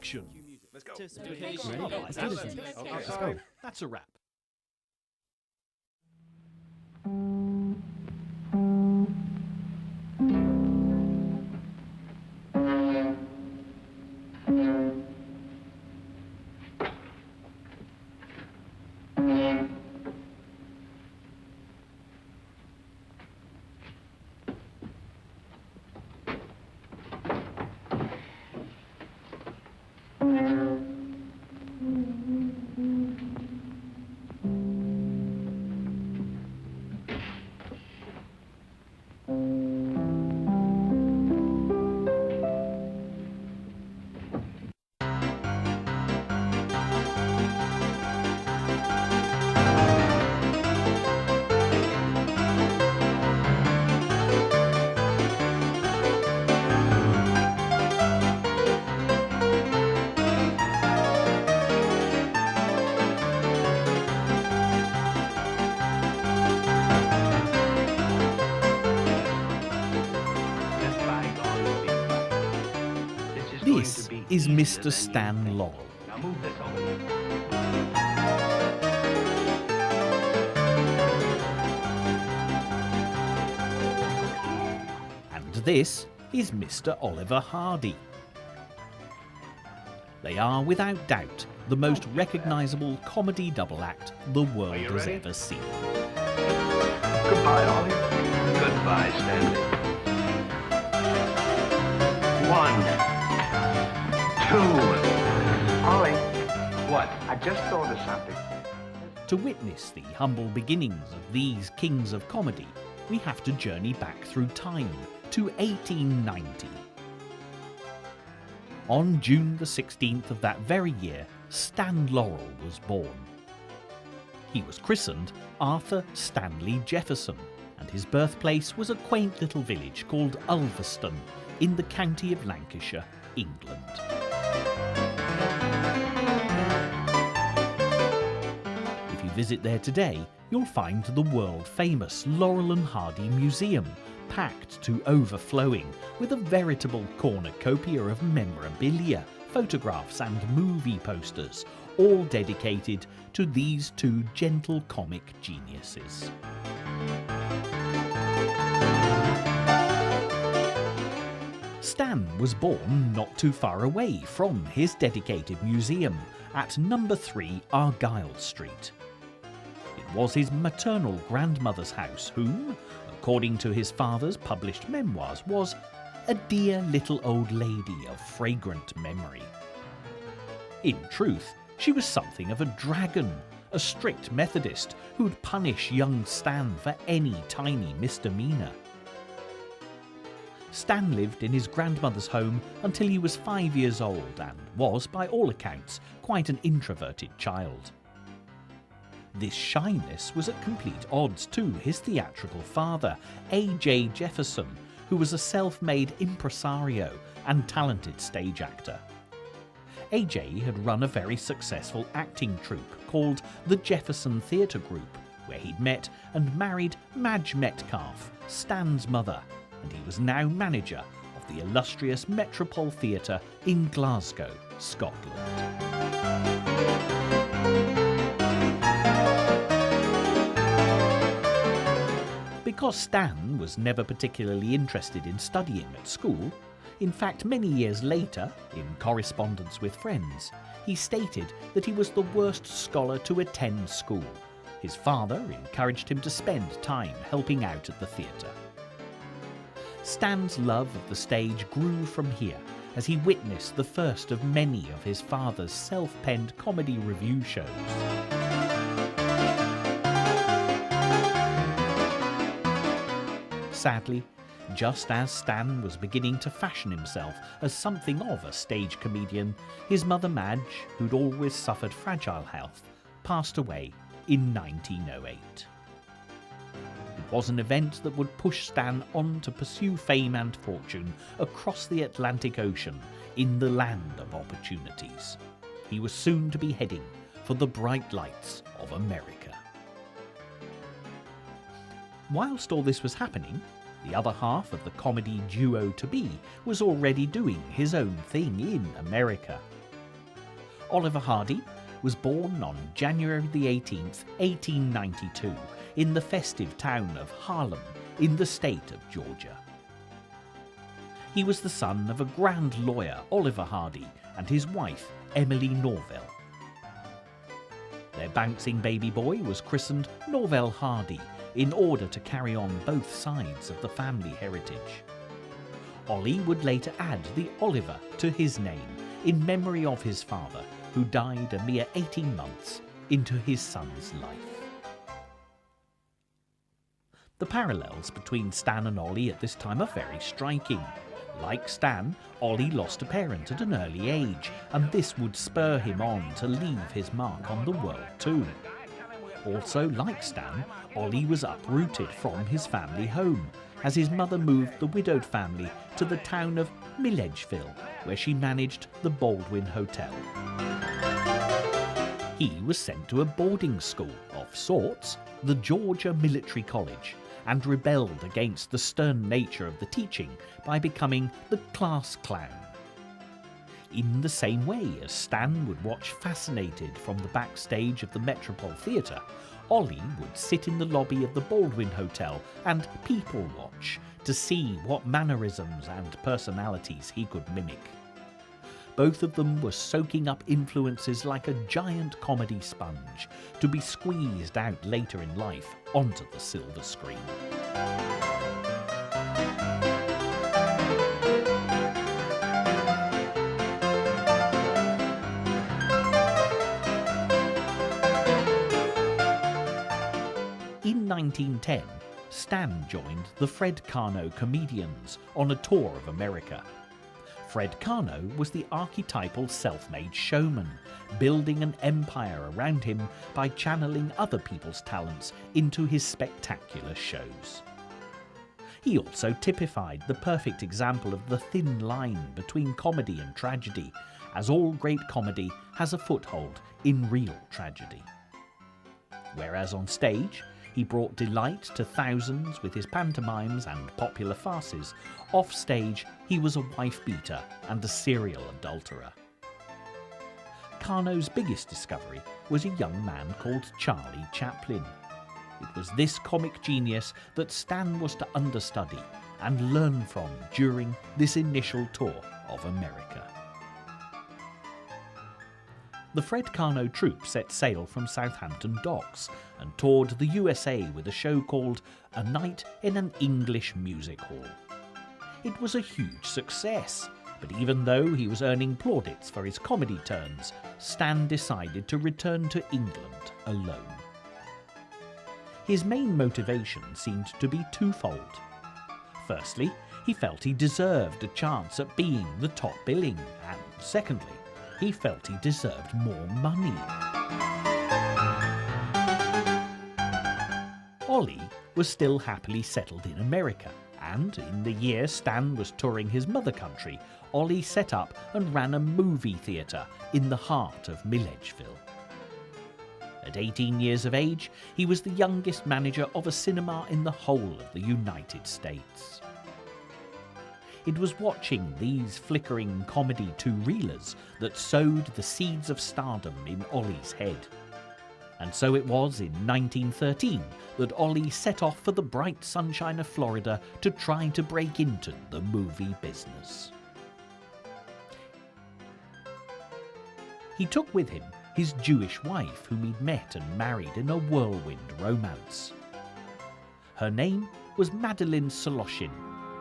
action. Let's go. Let's go. That's a wrap. This is Mr. Stan Laurel. Now move this over here. And this is Mr. Oliver Hardy. They are, without doubt, the most recognisable comedy double act the world has ready? ever seen. Goodbye, Ollie. Goodbye, Stanley. 1, 2. Ollie. What? I just thought of something. To witness the humble beginnings of these kings of comedy, we have to journey back through time to 1890. On June the 16th of that very year, Stan Laurel was born. He was christened Arthur Stanley Jefferson, and his birthplace was a quaint little village called Ulverston in the county of Lancashire, England. If you visit there today, you'll find the world-famous Laurel and Hardy Museum, packed to overflowing with a veritable cornucopia of memorabilia, photographs and movie posters, all dedicated to these two gentle comic geniuses. Stan was born not too far away from his dedicated museum at number 3 Argyle Street. It was his maternal grandmother's house whom, according to his father's published memoirs, was a dear little old lady of fragrant memory. In truth, she was something of a dragon, a strict Methodist who'd punish young Stan for any tiny misdemeanour. Stan lived in his grandmother's home until he was 5 years old and was, by all accounts, quite an introverted child. This shyness was at complete odds to his theatrical father, A.J. Jefferson, who was a self-made impresario and talented stage actor. A.J. had run a very successful acting troupe called the Jefferson Theatre Group, where he'd met and married Madge Metcalfe, Stan's mother, and he was now manager of the illustrious Metropole Theatre in Glasgow, Scotland. Because Stan was never particularly interested in studying at school, in fact many years later, in correspondence with friends, he stated that he was the worst scholar to attend school. His father encouraged him to spend time helping out at the theatre. Stan's love of the stage grew from here as he witnessed the first of many of his father's self-penned comedy revue shows. Sadly, just as Stan was beginning to fashion himself as something of a stage comedian, his mother Madge, who'd always suffered fragile health, passed away in 1908. It was an event that would push Stan on to pursue fame and fortune across the Atlantic Ocean in the land of opportunities. He was soon to be heading for the bright lights of America. Whilst all this was happening, the other half of the comedy duo-to-be was already doing his own thing in America. Oliver Hardy was born on January the 18th, 1892, in the festive town of Harlem, in the state of Georgia. He was the son of a grand lawyer, Oliver Hardy, and his wife, Emily Norvell. Their bouncing baby boy was christened Norvell Hardy in order to carry on both sides of the family heritage. Ollie would later add the Oliver to his name in memory of his father, who died a mere 18 months into his son's life. The parallels between Stan and Ollie at this time are very striking. Like Stan, Ollie lost a parent at an early age, and this would spur him on to leave his mark on the world too. Also, like Stan, Ollie was uprooted from his family home, as his mother moved the widowed family to the town of Milledgeville, where she managed the Baldwin Hotel. He was sent to a boarding school of sorts, the Georgia Military College, and rebelled against the stern nature of the teaching by becoming the class clown. In the same way as Stan would watch fascinated from the backstage of the Metropole Theatre, Ollie would sit in the lobby of the Baldwin Hotel and people watch to see what mannerisms and personalities he could mimic. Both of them were soaking up influences like a giant comedy sponge to be squeezed out later in life onto the silver screen. In 1910, Stan joined the Fred Karno Comedians on a tour of America. Fred Karno was the archetypal self-made showman, building an empire around him by channeling other people's talents into his spectacular shows. He also typified the perfect example of the thin line between comedy and tragedy, as all great comedy has a foothold in real tragedy. Whereas on stage, he brought delight to thousands with his pantomimes and popular farces. Off stage, he was a wife-beater and a serial adulterer. Karno's biggest discovery was a young man called Charlie Chaplin. It was this comic genius that Stan was to understudy and learn from during this initial tour of America. The Fred Karno troupe set sail from Southampton docks and toured the USA with a show called A Night in an English Music Hall. It was a huge success, but even though he was earning plaudits for his comedy turns, Stan decided to return to England alone. His main motivation seemed to be twofold. Firstly, he felt he deserved a chance at being the top billing, and secondly, he felt he deserved more money. Ollie was still happily settled in America, and in the year Stan was touring his mother country, Ollie set up and ran a movie theatre in the heart of Milledgeville. At 18 years of age, he was the youngest manager of a cinema in the whole of the United States. It was watching these flickering comedy two-reelers that sowed the seeds of stardom in Ollie's head. And so it was in 1913 that Ollie set off for the bright sunshine of Florida to try to break into the movie business. He took with him his Jewish wife, whom he'd met and married in a whirlwind romance. Her name was Madeline Soloshin,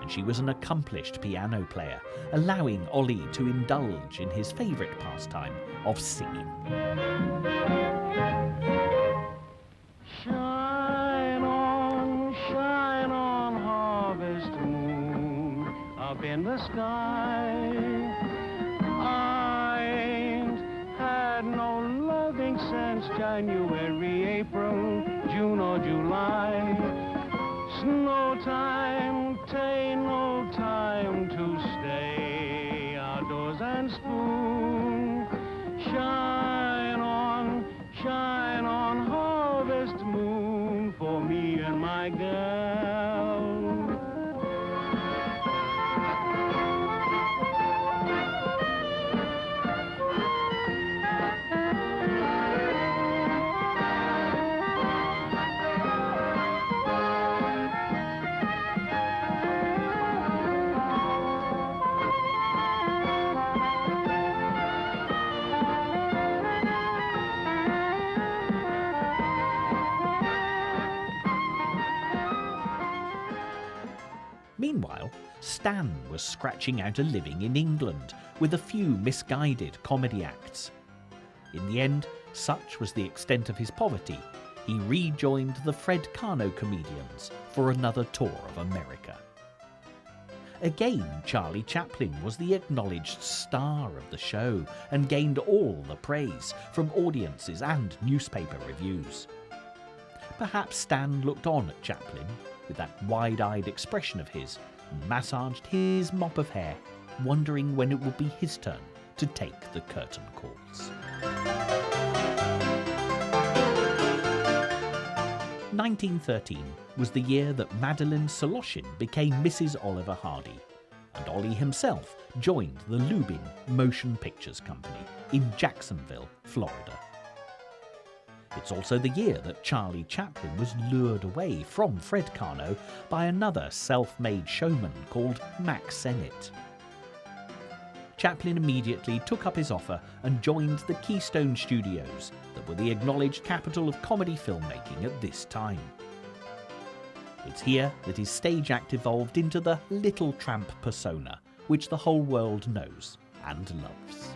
and she was an accomplished piano player, allowing Ollie to indulge in his favourite pastime of singing. Shine on, harvest moon, up in the sky. I ain't had no loving since January, April, June or July. Snow time, tain't no time to stay outdoors and spoon. Shine on, harvest moon, for me and my gal. Meanwhile, Stan was scratching out a living in England with a few misguided comedy acts. In the end, such was the extent of his poverty, he rejoined the Fred Carno comedians for another tour of America. Again, Charlie Chaplin was the acknowledged star of the show and gained all the praise from audiences and newspaper reviews. Perhaps Stan looked on at Chaplin with that wide-eyed expression of his and massaged his mop of hair, wondering when it would be his turn to take the curtain calls. 1913 was the year that Madeleine Soloshin became Mrs. Oliver Hardy, and Ollie himself joined the Lubin Motion Pictures Company in Jacksonville, Florida. It's also the year that Charlie Chaplin was lured away from Fred Carno by another self-made showman called Max Sennett. Chaplin immediately took up his offer and joined the Keystone Studios that were the acknowledged capital of comedy filmmaking at this time. It's here that his stage act evolved into the Little Tramp persona, which the whole world knows and loves.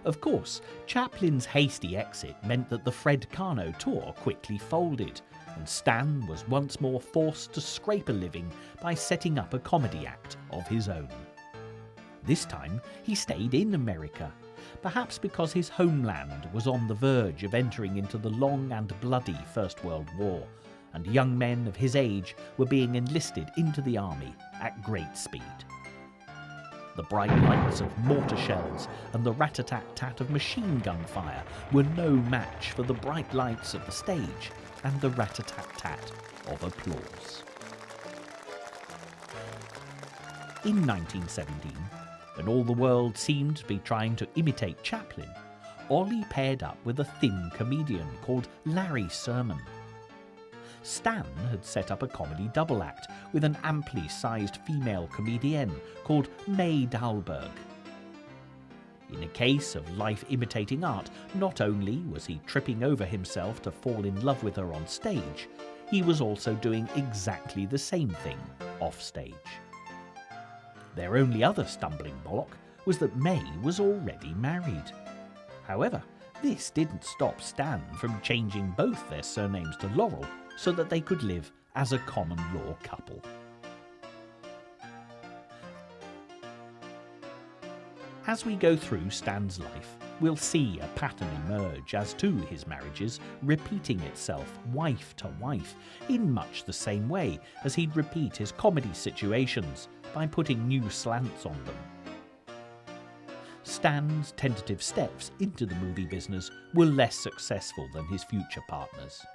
Of course, Chaplin's hasty exit meant that the Fred Carno tour quickly folded, and Stan was once more forced to scrape a living by setting up a comedy act of his own. This time, he stayed in America, perhaps because his homeland was on the verge of entering into the long and bloody First World War, and young men of his age were being enlisted into the army at great speed. The bright lights of mortar shells and the rat-a-tat-tat of machine gun fire were no match for the bright lights of the stage and the rat-a-tat-tat of applause. In 1917, when all the world seemed to be trying to imitate Chaplin, Ollie paired up with a thin comedian called Larry Sermon. Stan had set up a comedy double act with an amply sized female comedienne called May Dahlberg. In a case of life imitating art, not only was he tripping over himself to fall in love with her on stage, he was also doing exactly the same thing off stage. Their only other stumbling block was that May was already married. However, this didn't stop Stan from changing both their surnames to Laurel so that they could live as a common law couple. As we go through Stan's life, we'll see a pattern emerge as to his marriages repeating itself wife to wife in much the same way as he'd repeat his comedy situations by putting new slants on them. Stan's tentative steps into the movie business were less successful than his future partners.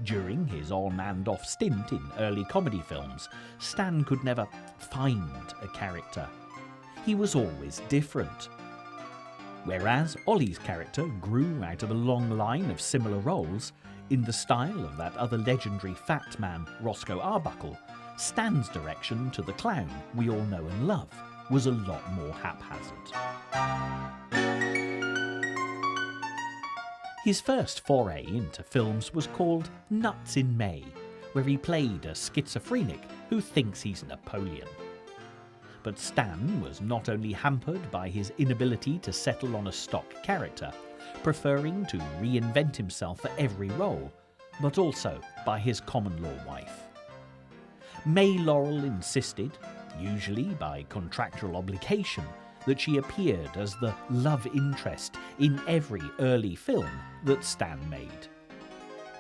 During his on and off stint in early comedy films, Stan could never find a character. He was always different. Whereas Ollie's character grew out of a long line of similar roles, in the style of that other legendary fat man, Roscoe Arbuckle, Stan's direction to the clown we all know and love was a lot more haphazard. His first foray into films was called Nuts in May, where he played a schizophrenic who thinks he's Napoleon. But Stan was not only hampered by his inability to settle on a stock character, preferring to reinvent himself for every role, but also by his common law wife. May Laurel insisted, usually by contractual obligation, that she appeared as the love interest in every early film that Stan made.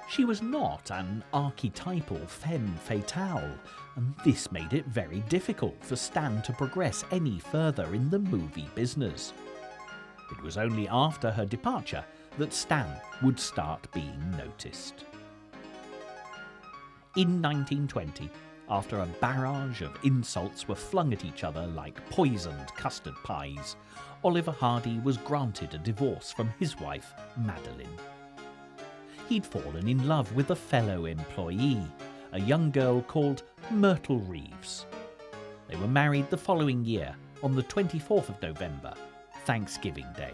She was not an archetypal femme fatale, and this made it very difficult for Stan to progress any further in the movie business. It was only after her departure that Stan would start being noticed. In 1920, after a barrage of insults were flung at each other like poisoned custard pies, Oliver Hardy was granted a divorce from his wife, Madeline. He'd fallen in love with a fellow employee, a young girl called Myrtle Reeves. They were married the following year, on the 24th of November, Thanksgiving Day.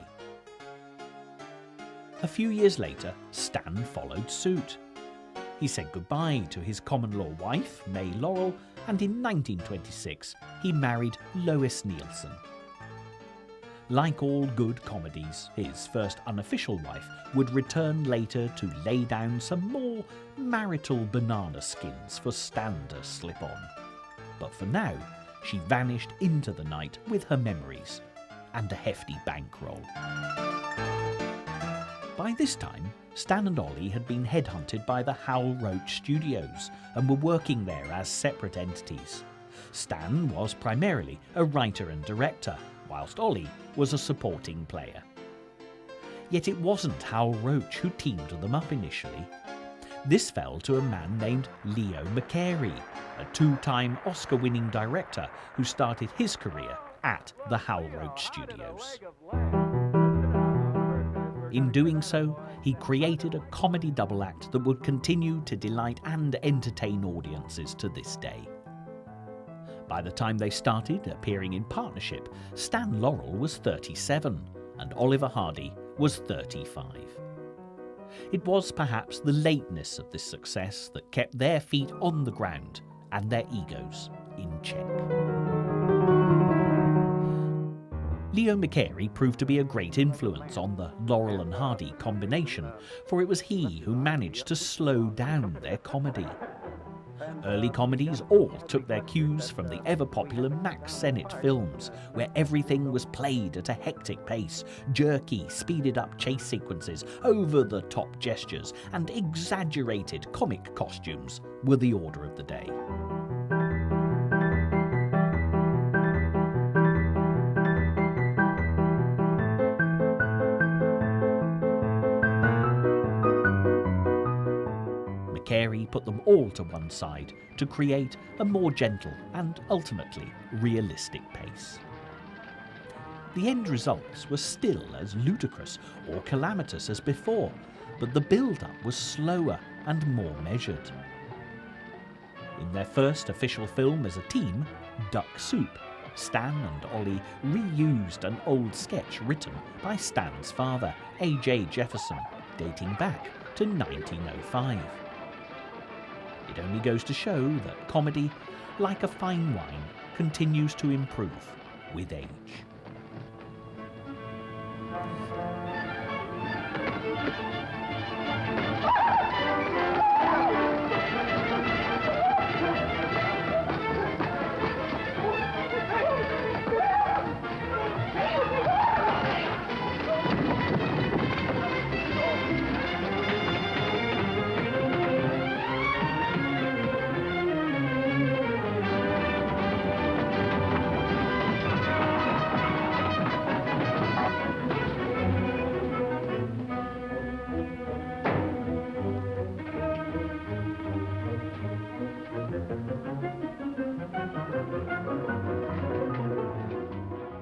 A few years later, Stan followed suit. He said goodbye to his common-law wife, May Laurel, and in 1926 he married Lois Nielsen. Like all good comedies, his first unofficial wife would return later to lay down some more marital banana skins for Stan to slip on. But for now, she vanished into the night with her memories and a hefty bankroll. By this time, Stan and Ollie had been headhunted by the Hal Roach Studios and were working there as separate entities. Stan was primarily a writer and director, whilst Ollie was a supporting player. Yet it wasn't Hal Roach who teamed them up initially. This fell to a man named Leo McCarey, a two-time Oscar-winning director who started his career at the Hal Roach Studios. In doing so, he created a comedy double act that would continue to delight and entertain audiences to this day. By the time they started appearing in partnership, Stan Laurel was 37 and Oliver Hardy was 35. It was perhaps the lateness of this success that kept their feet on the ground and their egos in check. Leo McCarey proved to be a great influence on the Laurel and Hardy combination, for it was he who managed to slow down their comedy. Early comedies all took their cues from the ever-popular Max Sennett films, where everything was played at a hectic pace. Jerky, speeded-up chase sequences, over-the-top gestures, and exaggerated comic costumes were the order of the day. Carey put them all to one side to create a more gentle and ultimately realistic pace. The end results were still as ludicrous or calamitous as before, but the build-up was slower and more measured. In their first official film as a team, Duck Soup, Stan and Ollie reused an old sketch written by Stan's father, A.J. Jefferson, dating back to 1905. It only goes to show that comedy, like a fine wine, continues to improve with age.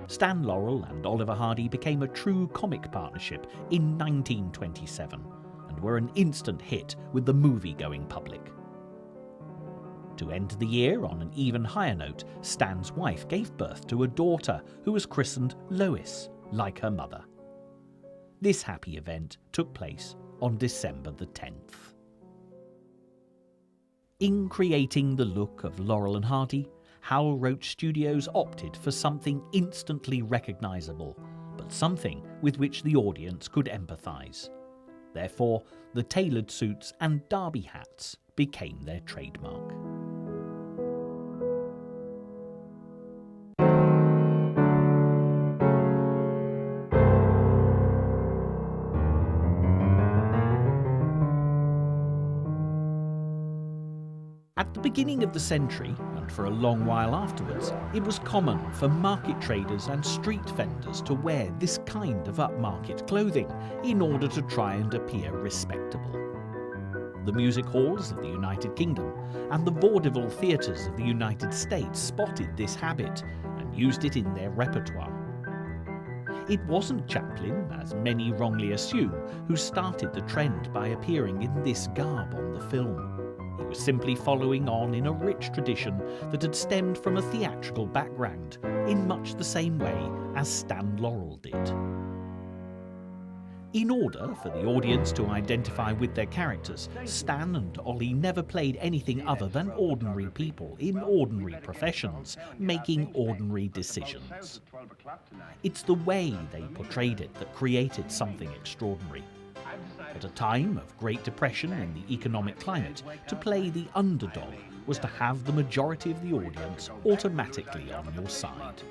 Stan Laurel and Oliver Hardy became a true comic partnership in 1927 and were an instant hit with the movie-going public. To end the year on an even higher note, Stan's wife gave birth to a daughter who was christened Lois, like her mother. This happy event took place on December the 10th. In creating the look of Laurel and Hardy, Hal Roach Studios opted for something instantly recognisable, but something with which the audience could empathise. Therefore, the tailored suits and derby hats became their trademark. At the beginning of the century, and for a long while afterwards, it was common for market traders and street vendors to wear this kind of upmarket clothing in order to try and appear respectable. the music halls of the United Kingdom and the vaudeville theatres of the United States spotted this habit and used it in their repertoire. It wasn't Chaplin, as many wrongly assume, who started the trend by appearing in this garb on the film. He was simply following on in a rich tradition that had stemmed from a theatrical background, in much the same way as Stan Laurel did. In order for the audience to identify with their characters, Stan and Ollie never played anything other than ordinary people in ordinary professions, making ordinary decisions. It's the way they portrayed it that created something extraordinary. At a time of Great Depression in the economic climate, to play the underdog was to have the majority of the audience automatically on your side.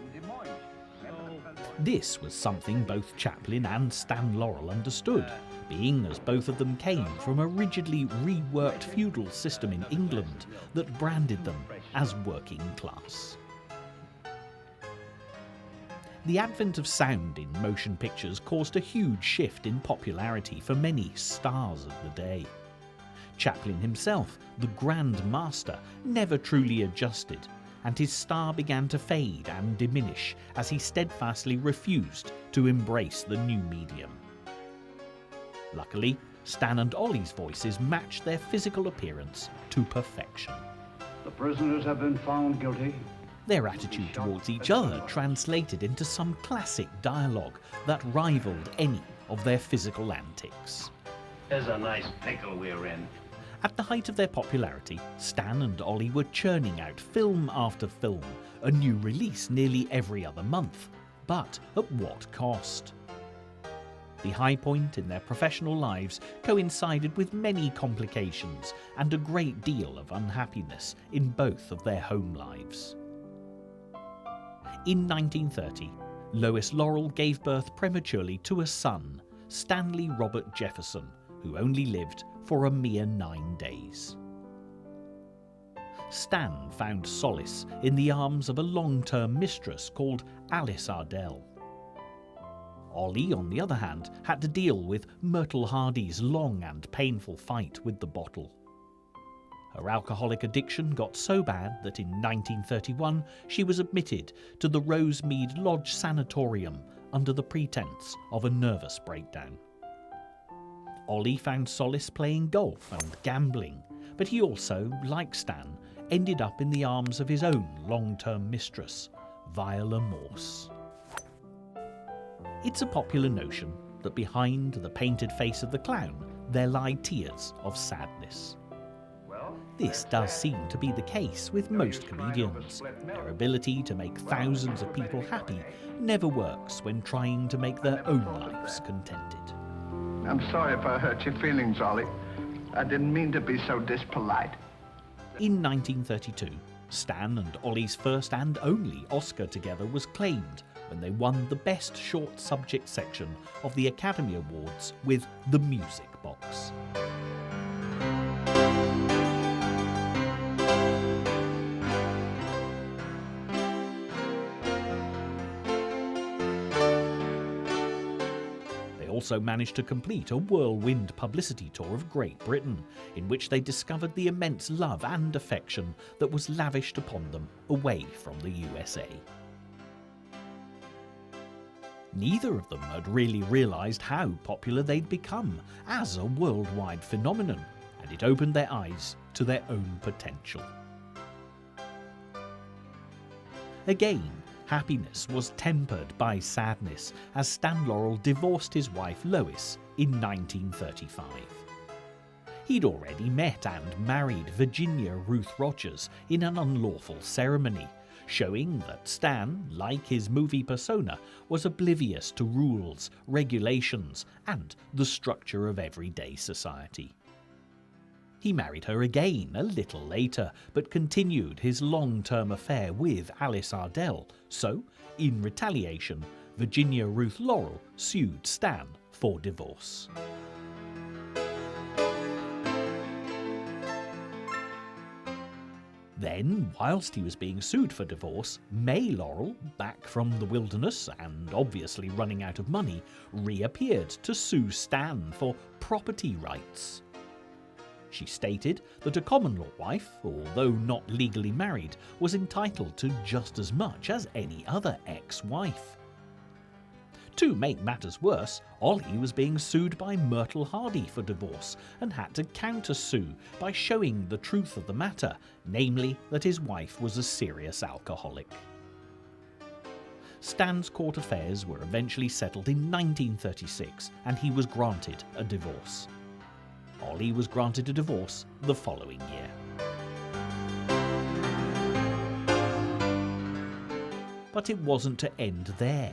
This was something both Chaplin and Stan Laurel understood, being as both of them came from a rigidly reworked feudal system in England that branded them as working class. The advent of sound in motion pictures caused a huge shift in popularity for many stars of the day. Chaplin himself, the Grand Master, never truly adjusted, and his star began to fade and diminish as he steadfastly refused to embrace the new medium. Luckily, Stan and Ollie's voices matched their physical appearance to perfection. The prisoners have been found guilty. Their attitude towards each other translated into some classic dialogue that rivaled any of their physical antics. There's a nice pickle we're in. At the height of their popularity, Stan and Ollie were churning out film after film, a new release nearly every other month. But at what cost? The high point in their professional lives coincided with many complications and a great deal of unhappiness in both of their home lives. In 1930, Lois Laurel gave birth prematurely to a son, Stanley Robert Jefferson, who only lived for a mere 9 days. Stan found solace in the arms of a long-term mistress called Alice Ardell. Ollie, on the other hand, had to deal with Myrtle Hardy's long and painful fight with the bottle. Her alcoholic addiction got so bad that in 1931 she was admitted to the Rosemead Lodge Sanatorium under the pretense of a nervous breakdown. Ollie found solace playing golf and gambling, but he also, like Stan, ended up in the arms of his own long-term mistress, Viola Morse. It's a popular notion that behind the painted face of the clown there lie tears of sadness. This does seem to be the case with most comedians. Their ability to make thousands of people happy never works when trying to make their own lives contented. I'm sorry if I hurt your feelings, Ollie. I didn't mean to be so dispolite. In 1932, Stan and Ollie's first and only Oscar together was claimed when they won the Best Short Subject section of the Academy Awards with The Music Box. Also managed to complete a whirlwind publicity tour of Great Britain, in which they discovered the immense love and affection that was lavished upon them away from the USA. Neither of them had really realised how popular they'd become as a worldwide phenomenon, and it opened their eyes to their own potential. Again, happiness was tempered by sadness as Stan Laurel divorced his wife Lois in 1935. He'd already met and married Virginia Ruth Rogers in an unlawful ceremony, showing that Stan, like his movie persona, was oblivious to rules, regulations, and the structure of everyday society. He married her again a little later, but continued his long-term affair with Alice Ardell, so, in retaliation, Virginia Ruth Laurel sued Stan for divorce. Then, whilst he was being sued for divorce, May Laurel, back from the wilderness and obviously running out of money, reappeared to sue Stan for property rights. She stated that a common-law wife, although not legally married, was entitled to just as much as any other ex-wife. To make matters worse, Ollie was being sued by Myrtle Hardy for divorce and had to counter-sue by showing the truth of the matter, namely that his wife was a serious alcoholic. Stan's court affairs were eventually settled in 1936 and he was granted a divorce. Ollie was granted a divorce the following year. But it wasn't to end there.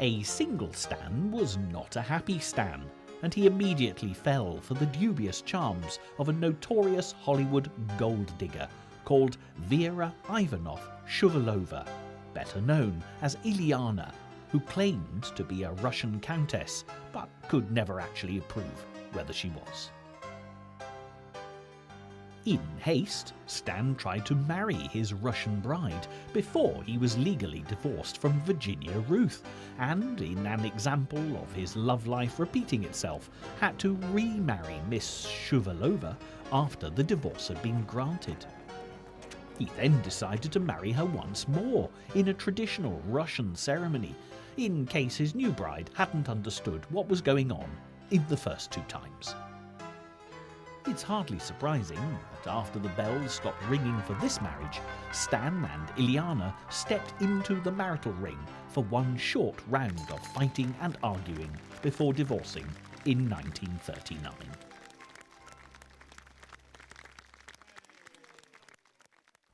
A single Stan was not a happy Stan, and he immediately fell for the dubious charms of a notorious Hollywood gold digger called Vera Ivanov-Shuvalova, better known as Ilyana, who claimed to be a Russian countess, but could never actually prove whether she was. In haste, Stan tried to marry his Russian bride before he was legally divorced from Virginia Ruth, and in an example of his love life repeating itself, had to remarry Miss Shuvalova after the divorce had been granted. He then decided to marry her once more in a traditional Russian ceremony, in case his new bride hadn't understood what was going on in the first two times. It's hardly surprising that after the bells stopped ringing for this marriage, Stan and Ilyana stepped into the marital ring for one short round of fighting and arguing before divorcing in 1939.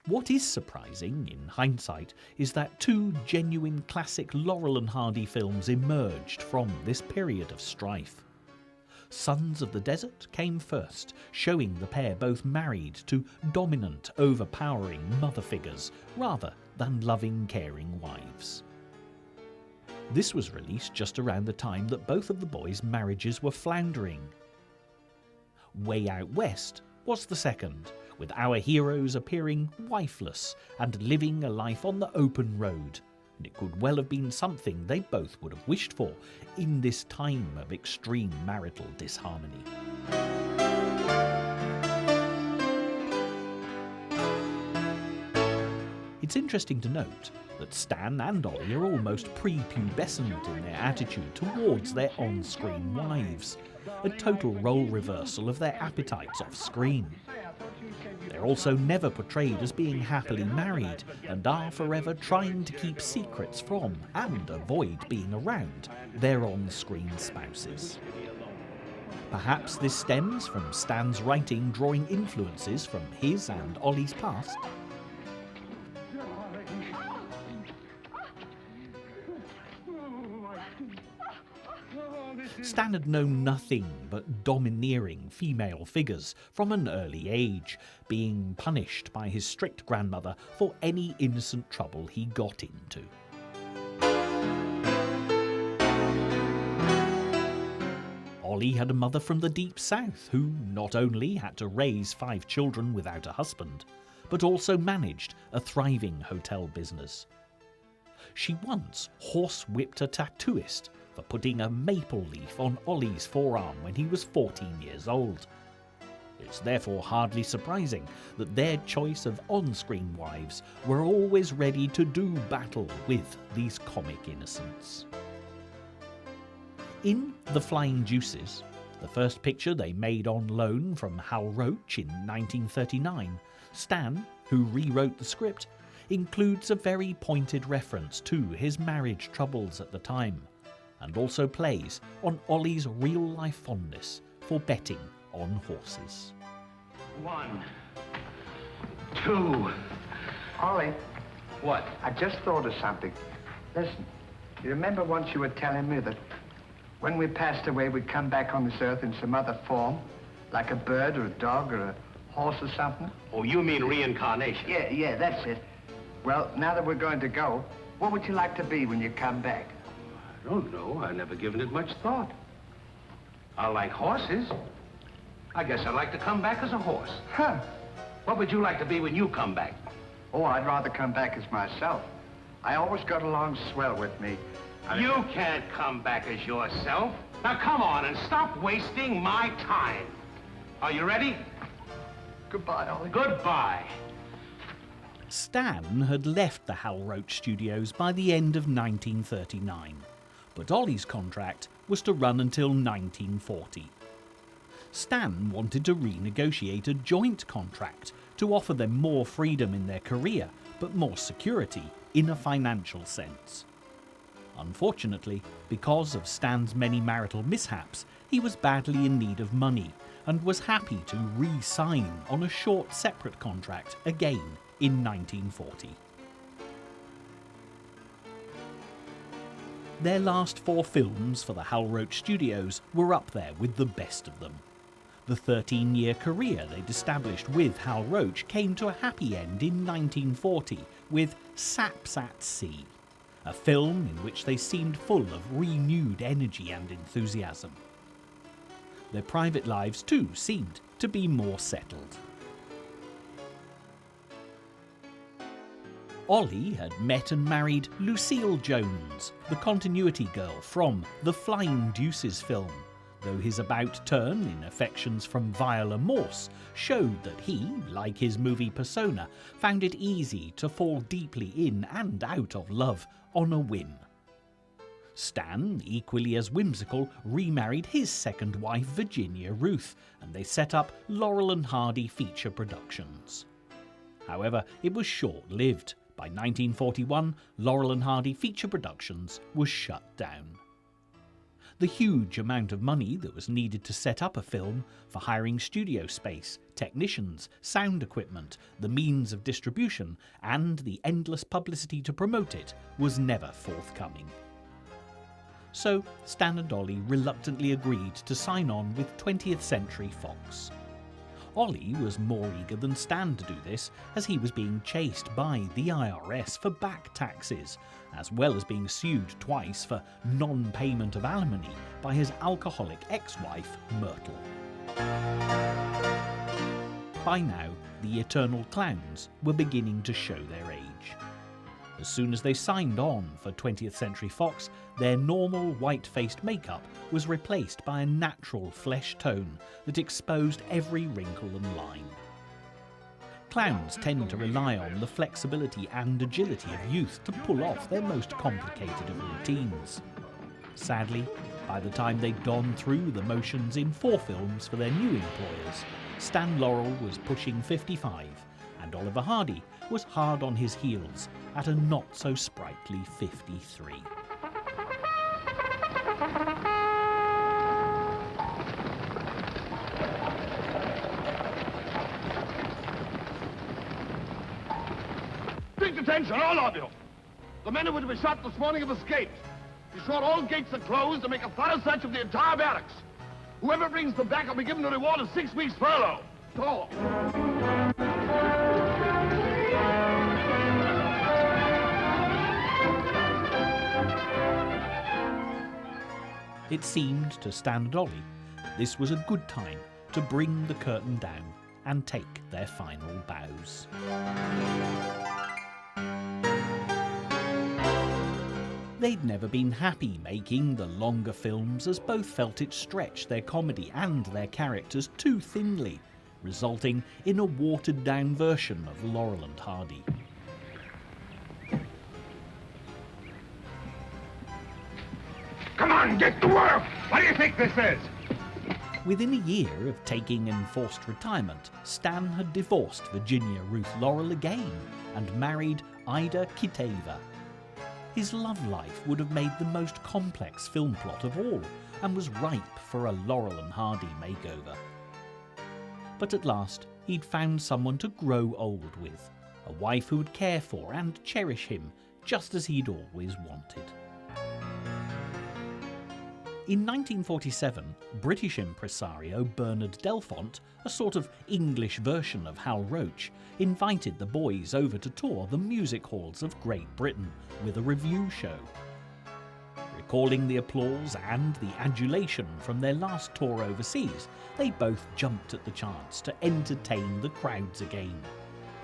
What is surprising in hindsight is that two genuine classic Laurel and Hardy films emerged from this period of strife. Sons of the Desert came first, showing the pair both married to dominant, overpowering mother figures rather than loving, caring wives. This was released just around the time that both of the boys' marriages were floundering. Way Out West was the second, with our heroes appearing wifeless and living a life on the open road. And it could well have been something they both would have wished for in this time of extreme marital disharmony. It's interesting to note that Stan and Ollie are almost prepubescent in their attitude towards their on-screen wives, a total role reversal of their appetites off-screen. They're also never portrayed as being happily married and are forever trying to keep secrets from and avoid being around their on-screen spouses. Perhaps this stems from Stan's writing drawing influences from his and Ollie's past. Stan had known nothing but domineering female figures from an early age, being punished by his strict grandmother for any innocent trouble he got into. Ollie had a mother from the deep south who not only had to raise 5 children without a husband, but also managed a thriving hotel business. She once horsewhipped a tattooist for putting a maple leaf on Ollie's forearm when he was 14 years old. It's therefore hardly surprising that their choice of on-screen wives were always ready to do battle with these comic innocents. In The Flying Deuces, the first picture they made on loan from Hal Roach in 1939, Stan, who rewrote the script, includes a very pointed reference to his marriage troubles at the time, and also plays on Ollie's real-life fondness for betting on horses. 1, 2. Ollie, What? I just thought of something. Listen, you remember once you were telling me that when we passed away, we'd come back on this earth in some other form, like a bird or a dog or a horse or something? Oh, you mean reincarnation? Yeah, that's it. Well, now that we're going to go, what would you like to be when you come back? I don't know. I've never given it much thought. I like horses. I guess I'd like to come back as a horse. Huh. What would you like to be when you come back? Oh, I'd rather come back as myself. I always got along swell with me. You can't come back as yourself. Now, come on and stop wasting my time. Are you ready? Goodbye, Ollie. Goodbye. Stan had left the Hal Roach Studios by the end of 1939, but Ollie's contract was to run until 1940. Stan wanted to renegotiate a joint contract to offer them more freedom in their career, but more security in a financial sense. Unfortunately, because of Stan's many marital mishaps, he was badly in need of money and was happy to re-sign on a short separate contract again in 1940. Their last 4 films for the Hal Roach Studios were up there with the best of them. The 13-year career they'd established with Hal Roach came to a happy end in 1940 with Saps at Sea, a film in which they seemed full of renewed energy and enthusiasm. Their private lives too seemed to be more settled. Ollie had met and married Lucille Jones, the continuity girl from the Flying Deuces film, though his about-turn in affections from Viola Morse showed that he, like his movie persona, found it easy to fall deeply in and out of love on a whim. Stan, equally as whimsical, remarried his second wife Virginia Ruth, and they set up Laurel and Hardy Feature Productions. However, it was short-lived. By 1941, Laurel and Hardy Feature Productions was shut down. The huge amount of money that was needed to set up a film, for hiring studio space, technicians, sound equipment, the means of distribution, and the endless publicity to promote it, was never forthcoming. So Stan and Ollie reluctantly agreed to sign on with 20th Century Fox. Ollie was more eager than Stan to do this, as he was being chased by the IRS for back taxes, as well as being sued twice for non-payment of alimony by his alcoholic ex-wife, Myrtle. By now, the Eternal Clowns were beginning to show their age. As soon as they signed on for 20th Century Fox, their normal white-faced makeup was replaced by a natural flesh tone that exposed every wrinkle and line. Clowns tend to rely on the flexibility and agility of youth to pull off their most complicated of routines. Sadly, by the time they'd gone through the motions in 4 films for their new employers, Stan Laurel was pushing 55, and Oliver Hardy was hard on his heels at a not-so-sprightly 53. Strict attention, all of you! The men who were to be shot this morning have escaped. Be sure all gates are closed and make a thorough search of the entire barracks. Whoever brings them back will be given a reward of 6 weeks' furlough. Go. It seemed to Stan and Ollie that this was a good time to bring the curtain down and take their final bows. They'd never been happy making the longer films, as both felt it stretched their comedy and their characters too thinly, resulting in a watered-down version of Laurel and Hardy. Come on, get to work! What do you think this is? Within a year of taking enforced retirement, Stan had divorced Virginia Ruth Laurel again and married Ida Kiteva. His love life would have made the most complex film plot of all and was ripe for a Laurel and Hardy makeover. But at last, he'd found someone to grow old with, a wife who would care for and cherish him just as he'd always wanted. In 1947, British impresario Bernard Delfont, a sort of English version of Hal Roach, invited the boys over to tour the music halls of Great Britain with a revue show. Recalling the applause and the adulation from their last tour overseas, they both jumped at the chance to entertain the crowds again,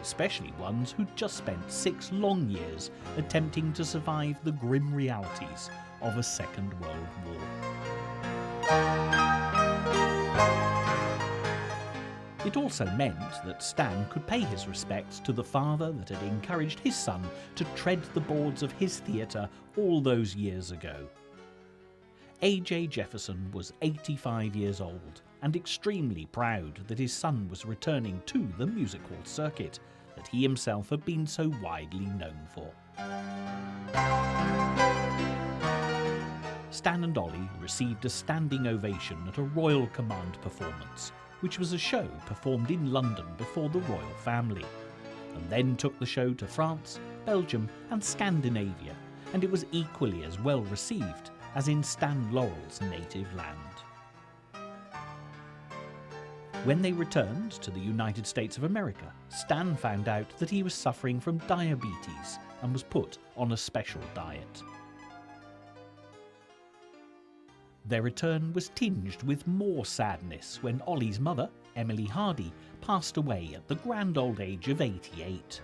especially ones who'd just spent 6 long years attempting to survive the grim realities of a Second World War. It also meant that Stan could pay his respects to the father that had encouraged his son to tread the boards of his theatre all those years ago. A.J. Jefferson was 85 years old and extremely proud that his son was returning to the music hall circuit that he himself had been so widely known for. Stan and Ollie received a standing ovation at a Royal Command performance, which was a show performed in London before the royal family, and then took the show to France, Belgium and Scandinavia, and it was equally as well received as in Stan Laurel's native land. When they returned to the United States of America, Stan found out that he was suffering from diabetes and was put on a special diet. Their return was tinged with more sadness when Ollie's mother, Emily Hardy, passed away at the grand old age of 88.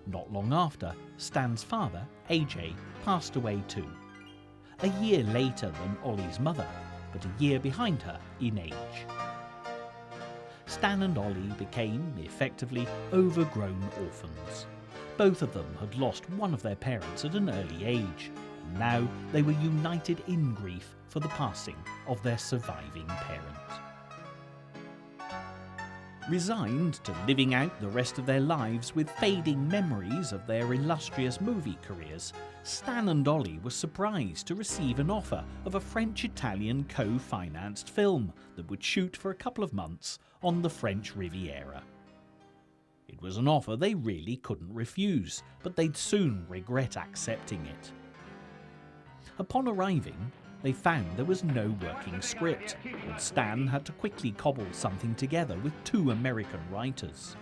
Not long after, Stan's father, AJ, passed away too. A year later than Ollie's mother, but a year behind her in age. Stan and Ollie became, effectively, overgrown orphans. Both of them had lost one of their parents at an early age, and now they were united in grief for the passing of their surviving parent. Resigned to living out the rest of their lives with fading memories of their illustrious movie careers, Stan and Ollie were surprised to receive an offer of a French-Italian co-financed film that would shoot for a couple of months on the French Riviera. It was an offer they really couldn't refuse, but they'd soon regret accepting it. Upon arriving, they found there was no working script, and Stan had to quickly cobble something together with 2 American writers.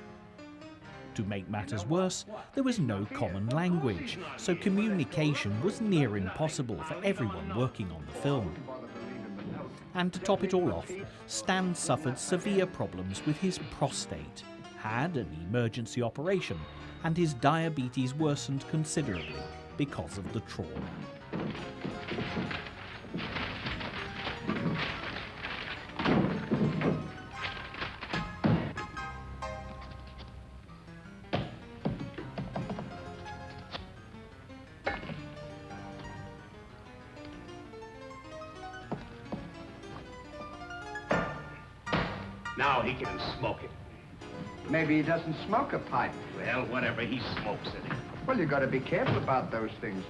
To make matters worse, there was no common language, so communication was near impossible for everyone working on the film. And to top it all off, Stan suffered severe problems with his prostate, had an emergency operation, and his diabetes worsened considerably because of the trauma. Now he can smoke it. Maybe he doesn't smoke a pipe. Well, whatever, he smokes it. Well, you got to be careful about those things.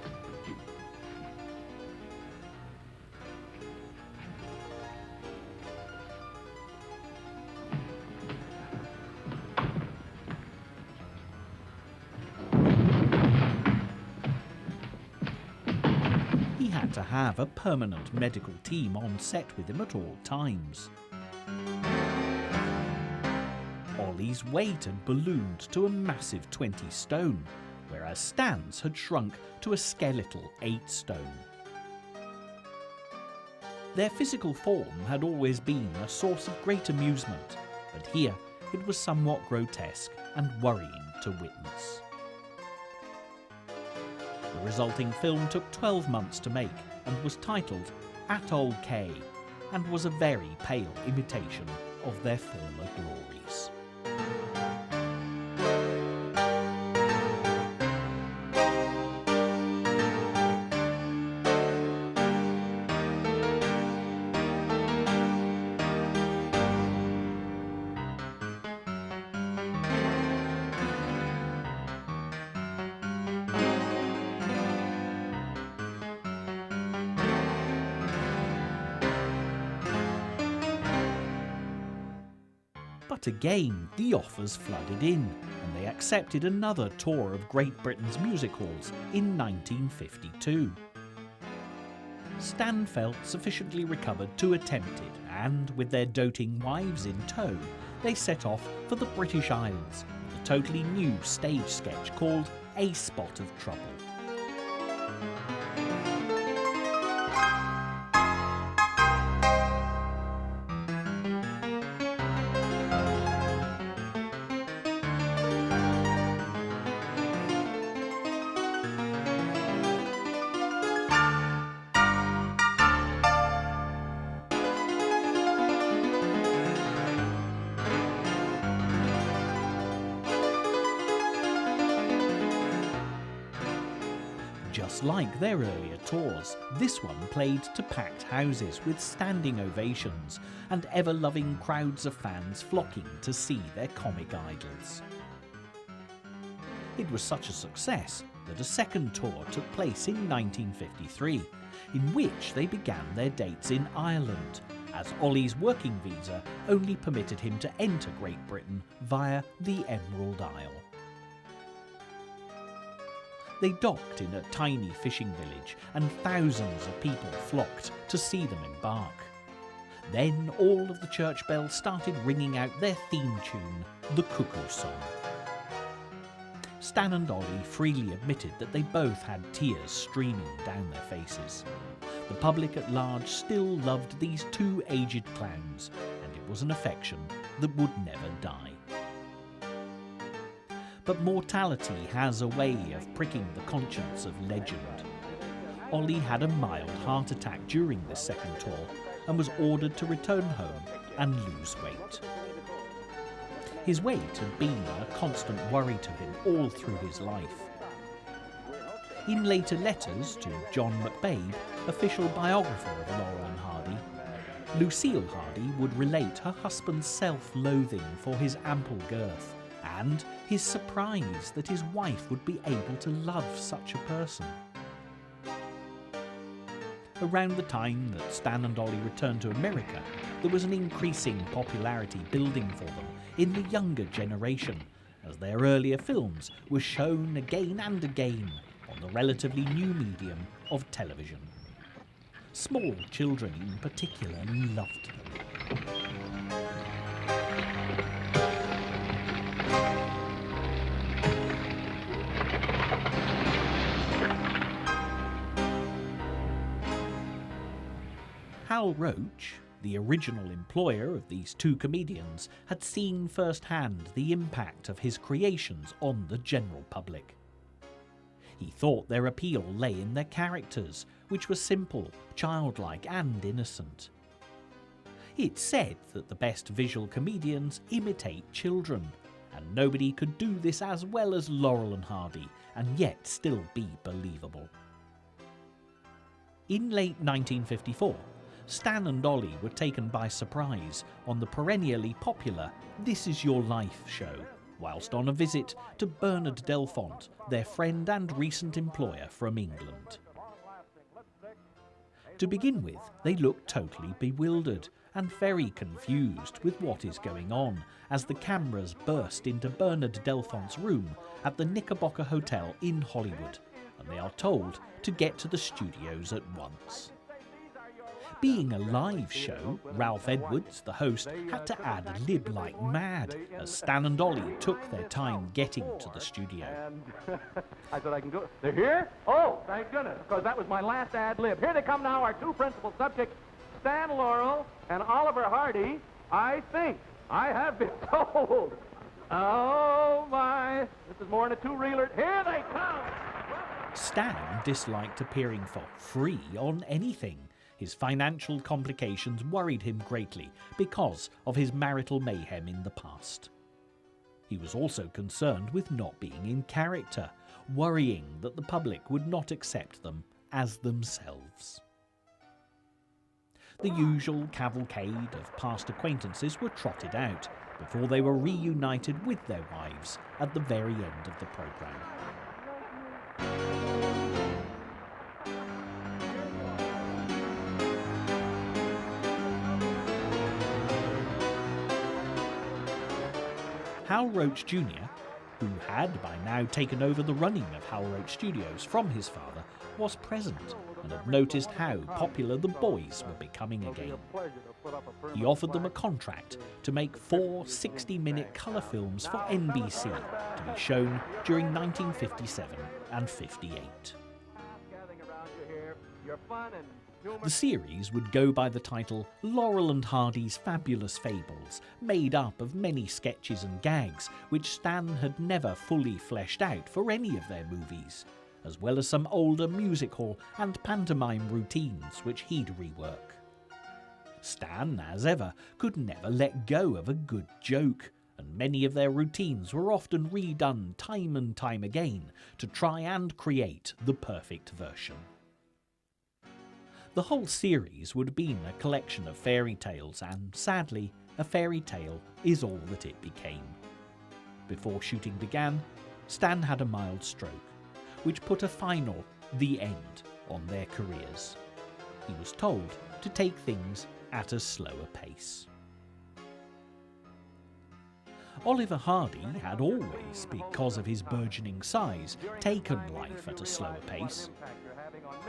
He had to have a permanent medical team on set with him at all times. Ollie's weight had ballooned to a massive 20 stone, whereas Stan's had shrunk to a skeletal 8 stone. Their physical form had always been a source of great amusement, but here it was somewhat grotesque and worrying to witness. The resulting film took 12 months to make and was titled Atoll K, and was a very pale imitation of their former glories. But again, the offers flooded in, and they accepted another tour of Great Britain's music halls in 1952. Stan felt sufficiently recovered to attempt it, and with their doting wives in tow, they set off for the British Isles, with a totally new stage sketch called A Spot of Trouble. Just like their earlier tours, this one played to packed houses with standing ovations and ever-loving crowds of fans flocking to see their comic idols. It was such a success that a second tour took place in 1953, in which they began their dates in Ireland, as Ollie's working visa only permitted him to enter Great Britain via the Emerald Isle. They docked in a tiny fishing village and thousands of people flocked to see them embark. Then all of the church bells started ringing out their theme tune, the Cuckoo Song. Stan and Ollie freely admitted that they both had tears streaming down their faces. The public at large still loved these two aged clowns, and it was an affection that would never die. But mortality has a way of pricking the conscience of legend. Ollie had a mild heart attack during this second tour and was ordered to return home and lose weight. His weight had been a constant worry to him all through his life. In later letters to John McBabe, official biographer of Laurel and Hardy, Lucille Hardy would relate her husband's self-loathing for his ample girth and his surprise that his wife would be able to love such a person. Around the time that Stan and Ollie returned to America, there was an increasing popularity building for them in the younger generation, as their earlier films were shown again and again on the relatively new medium of television. Small children in particular loved them. Hal Roach, the original employer of these two comedians, had seen firsthand the impact of his creations on the general public. He thought their appeal lay in their characters, which were simple, childlike and innocent. It's said that the best visual comedians imitate children, and nobody could do this as well as Laurel and Hardy and yet still be believable. In late 1954, Stan and Ollie were taken by surprise on the perennially popular This Is Your Life show, whilst on a visit to Bernard Delfont, their friend and recent employer from England. To begin with, they look totally bewildered and very confused with what is going on as the cameras burst into Bernard Delfont's room at the Knickerbocker Hotel in Hollywood, and they are told to get to the studios at once. Being a live show, Ralph Edwards, the host, had to ad-lib like mad as Stan and Ollie took their time getting to the studio. And I thought I can go. They're here? Oh, thank goodness, because that was my last ad-lib. Here they come now, our two principal subjects, Stan Laurel and Oliver Hardy. I think I have been told. Oh, my. This is more than a two-reeler. Here they come! Stan disliked appearing for free on anything. His financial complications worried him greatly because of his marital mayhem in the past. He was also concerned with not being in character, worrying that the public would not accept them as themselves. The usual cavalcade of past acquaintances were trotted out before they were reunited with their wives at the very end of the programme. Hal Roach Jr., who had by now taken over the running of Hal Roach Studios from his father, was present and had noticed how popular the boys were becoming again. He offered them a contract to make 4 60-minute colour films for NBC to be shown during 1957 and 58. The series would go by the title Laurel and Hardy's Fabulous Fables, made up of many sketches and gags which Stan had never fully fleshed out for any of their movies, as well as some older music hall and pantomime routines which he'd rework. Stan, as ever, could never let go of a good joke, and many of their routines were often redone time and time again to try and create the perfect version. The whole series would have been a collection of fairy tales, and sadly, a fairy tale is all that it became. Before shooting began, Stan had a mild stroke, which put a final, the end, on their careers. He was told to take things at a slower pace. Oliver Hardy had always, because of his burgeoning size, taken life at a slower pace.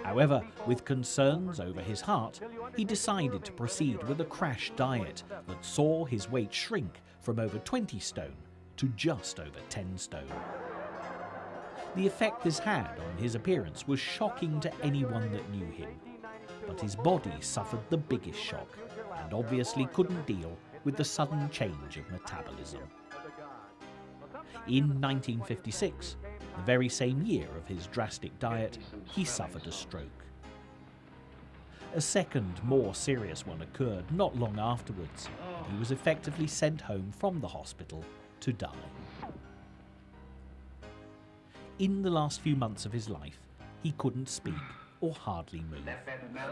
However, with concerns over his heart, he decided to proceed with a crash diet that saw his weight shrink from over 20 stone to just over 10 stone. The effect this had on his appearance was shocking to anyone that knew him, but his body suffered the biggest shock and obviously couldn't deal with the sudden change of metabolism. In 1956, the very same year of his drastic diet, he suffered a stroke. A second, more serious one occurred not long afterwards, and he was effectively sent home from the hospital to die. In the last few months of his life, he couldn't speak or hardly move,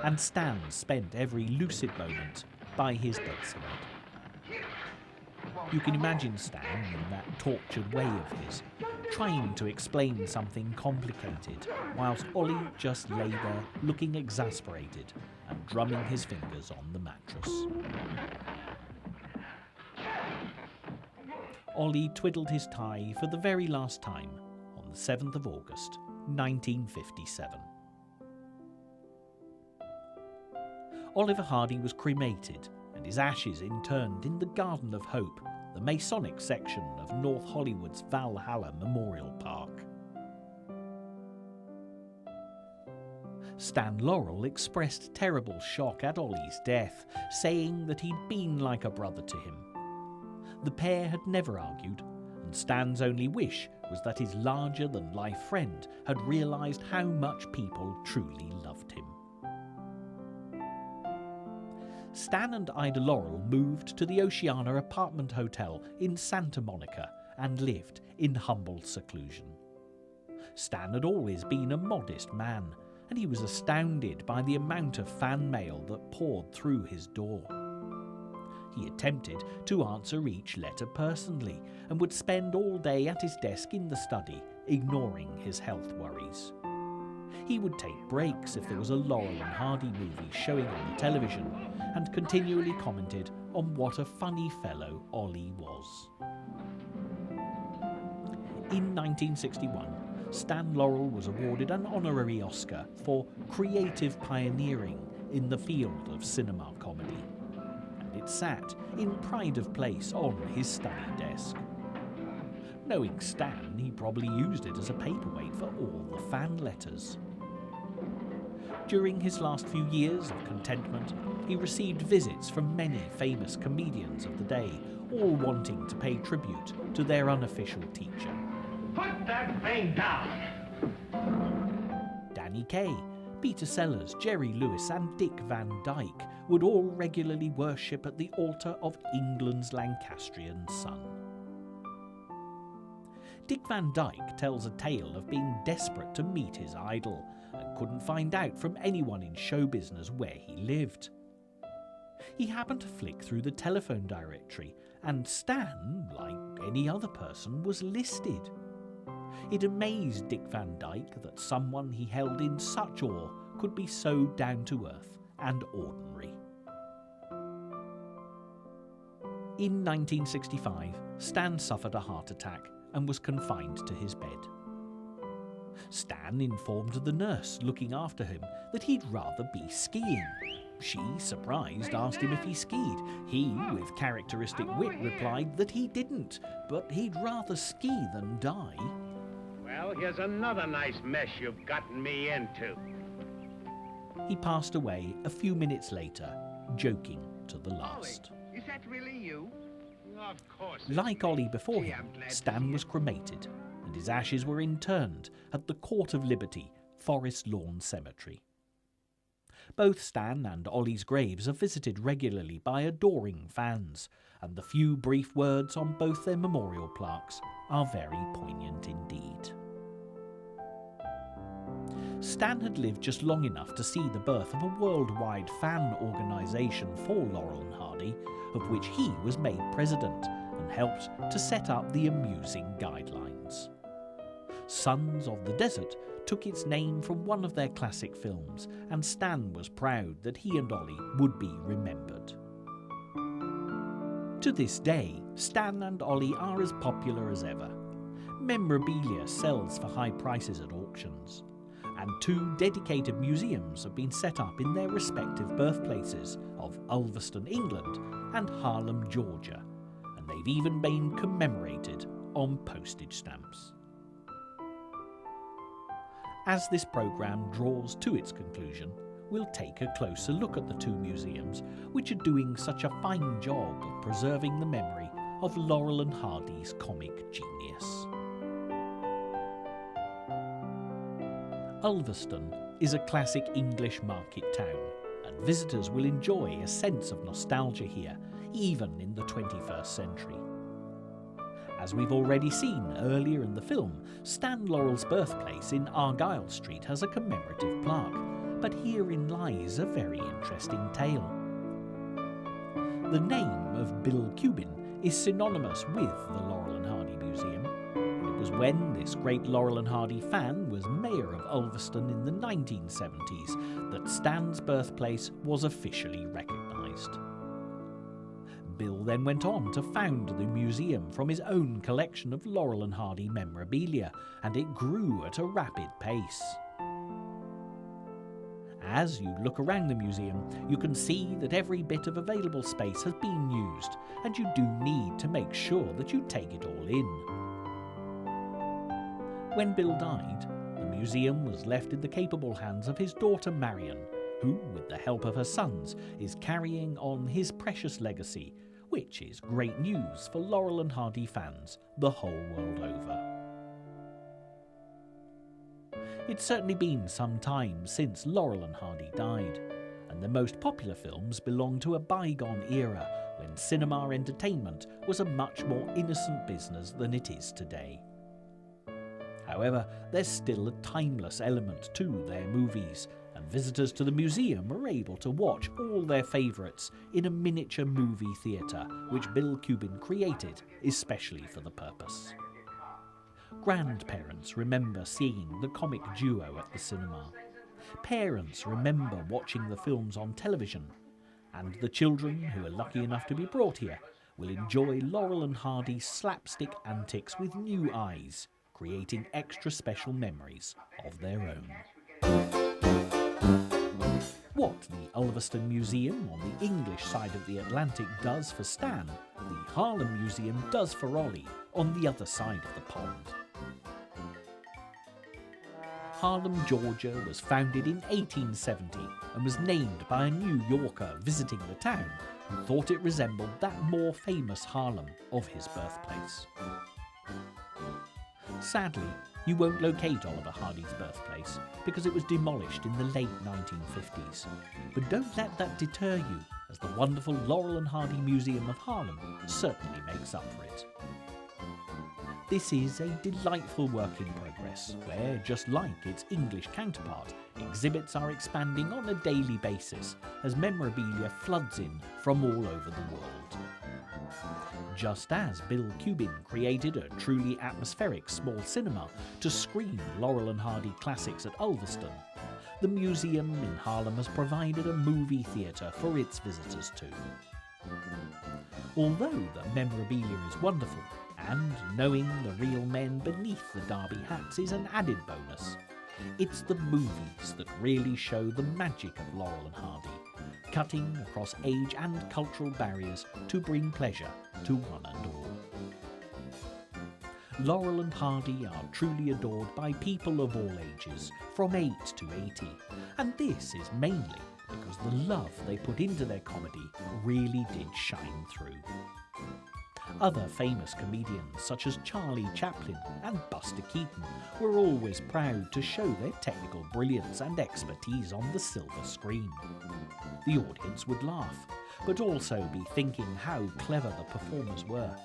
and Stan spent every lucid moment by his bedside. You can imagine Stan in that tortured way of his, trying to explain something complicated, whilst Ollie just lay there looking exasperated and drumming his fingers on the mattress. Ollie twiddled his tie for the very last time on the 7th of August, 1957. Oliver Hardy was cremated and his ashes interned in the Garden of Hope, the Masonic section of North Hollywood's Valhalla Memorial Park. Stan Laurel expressed terrible shock at Ollie's death, saying that he'd been like a brother to him. The pair had never argued, and Stan's only wish was that his larger-than-life friend had realised how much people truly loved him. Stan and Ida Laurel moved to the Oceana Apartment Hotel in Santa Monica and lived in humble seclusion. Stan had always been a modest man, and he was astounded by the amount of fan mail that poured through his door. He attempted to answer each letter personally and would spend all day at his desk in the study, ignoring his health worries. He would take breaks if there was a Laurel and Hardy movie showing on the television, and continually commented on what a funny fellow Ollie was. In 1961, Stan Laurel was awarded an honorary Oscar for creative pioneering in the field of cinema comedy, and it sat in pride of place on his study desk. Knowing Stan, he probably used it as a paperweight for all the fan letters. During his last few years of contentment, he received visits from many famous comedians of the day, all wanting to pay tribute to their unofficial teacher. Put that thing down! Danny Kaye, Peter Sellers, Jerry Lewis and Dick Van Dyke would all regularly worship at the altar of England's Lancastrian son. Dick Van Dyke tells a tale of being desperate to meet his idol and couldn't find out from anyone in show business where he lived. He happened to flick through the telephone directory, and Stan, like any other person, was listed. It amazed Dick Van Dyke that someone he held in such awe could be so down-to-earth and ordinary. In 1965, Stan suffered a heart attack and was confined to his bed. Stan informed the nurse looking after him that he'd rather be skiing. She, surprised, asked him if he skied. He, with characteristic wit, replied that he didn't, but he'd rather ski than die. Well, here's another nice mess you've gotten me into. He passed away a few minutes later, joking to the last. Is that really you? Of course. Like Ollie before him, Stan was cremated, and his ashes were interned at the Court of Liberty, Forest Lawn Cemetery. Both Stan and Ollie's graves are visited regularly by adoring fans, and the few brief words on both their memorial plaques are very poignant indeed. Stan had lived just long enough to see the birth of a worldwide fan organisation for Laurel and Hardy, of which he was made president and helped to set up the amusing guidelines. Sons of the Desert took its name from one of their classic films, and Stan was proud that he and Ollie would be remembered. To this day, Stan and Ollie are as popular as ever. Memorabilia sells for high prices at auctions, and 2 dedicated museums have been set up in their respective birthplaces of Ulverston, England and Harlem, Georgia, and they've even been commemorated on postage stamps. As this programme draws to its conclusion, we'll take a closer look at the 2 museums which are doing such a fine job of preserving the memory of Laurel and Hardy's comic genius. Ulverston is a classic English market town, and visitors will enjoy a sense of nostalgia here, even in the 21st century. As we've already seen earlier in the film, Stan Laurel's birthplace in Argyle Street has a commemorative plaque, but herein lies a very interesting tale. The name of Bill Cubbin is synonymous with the Laurel and Hardy Museum, and it was when this great Laurel and Hardy fan was mayor of Ulverston in the 1970s that Stan's birthplace was officially recognised. Bill then went on to found the museum from his own collection of Laurel and Hardy memorabilia, and it grew at a rapid pace. As you look around the museum, you can see that every bit of available space has been used, and you do need to make sure that you take it all in. When Bill died, the museum was left in the capable hands of his daughter Marion, who, with the help of her sons, is carrying on his precious legacy, which is great news for Laurel and Hardy fans the whole world over. It's certainly been some time since Laurel and Hardy died, and the most popular films belong to a bygone era when cinema entertainment was a much more innocent business than it is today. However, there's still a timeless element to their movies, and visitors to the museum are able to watch all their favourites in a miniature movie theatre which Bill Cubbin created especially for the purpose. Grandparents remember seeing the comic duo at the cinema. Parents remember watching the films on television, and the children who are lucky enough to be brought here will enjoy Laurel and Hardy's slapstick antics with new eyes, creating extra special memories of their own. What the Ulverston Museum on the English side of the Atlantic does for Stan, the Harlem Museum does for Ollie on the other side of the pond. Harlem, Georgia was founded in 1870 and was named by a New Yorker visiting the town who thought it resembled that more famous Harlem of his birthplace. Sadly, you won't locate Oliver Hardy's birthplace because it was demolished in the late 1950s. But don't let that deter you, as the wonderful Laurel and Hardy Museum of Harlem certainly makes up for it. This is a delightful work in progress, where, just like its English counterpart, exhibits are expanding on a daily basis as memorabilia floods in from all over the world. Just as Bill Cubbin created a truly atmospheric small cinema to screen Laurel and Hardy classics at Ulverston, the museum in Harlem has provided a movie theatre for its visitors too. Although the memorabilia is wonderful, and knowing the real men beneath the derby hats is an added bonus, it's the movies that really show the magic of Laurel and Hardy, cutting across age and cultural barriers to bring pleasure to one and all. Laurel and Hardy are truly adored by people of all ages, from 8 to 80, and this is mainly because the love they put into their comedy really did shine through. Other famous comedians such as Charlie Chaplin and Buster Keaton were always proud to show their technical brilliance and expertise on the silver screen. The audience would laugh, but also be thinking how clever the performers were,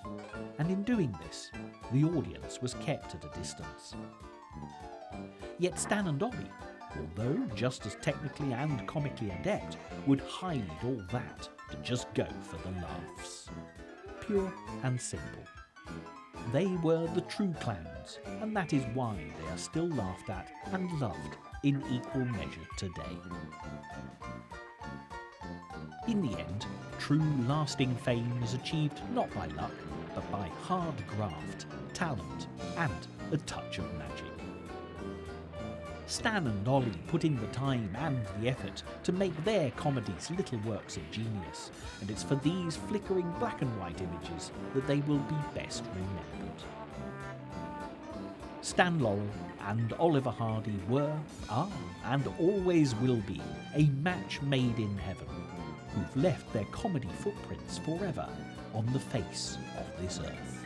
and in doing this, the audience was kept at a distance. Yet Stan and Ollie, although just as technically and comically adept, would hide all that to just go for the laughs. Pure and simple. They were the true clowns, and that is why they are still laughed at and loved in equal measure today. In the end, true lasting fame is achieved not by luck, but by hard graft, talent, and a touch of magic. Stan and Ollie put in the time and the effort to make their comedies little works of genius, and it's for these flickering black and white images that they will be best remembered. Stan Laurel and Oliver Hardy were, are, and always will be a match made in heaven, who've left their comedy footprints forever on the face of this earth.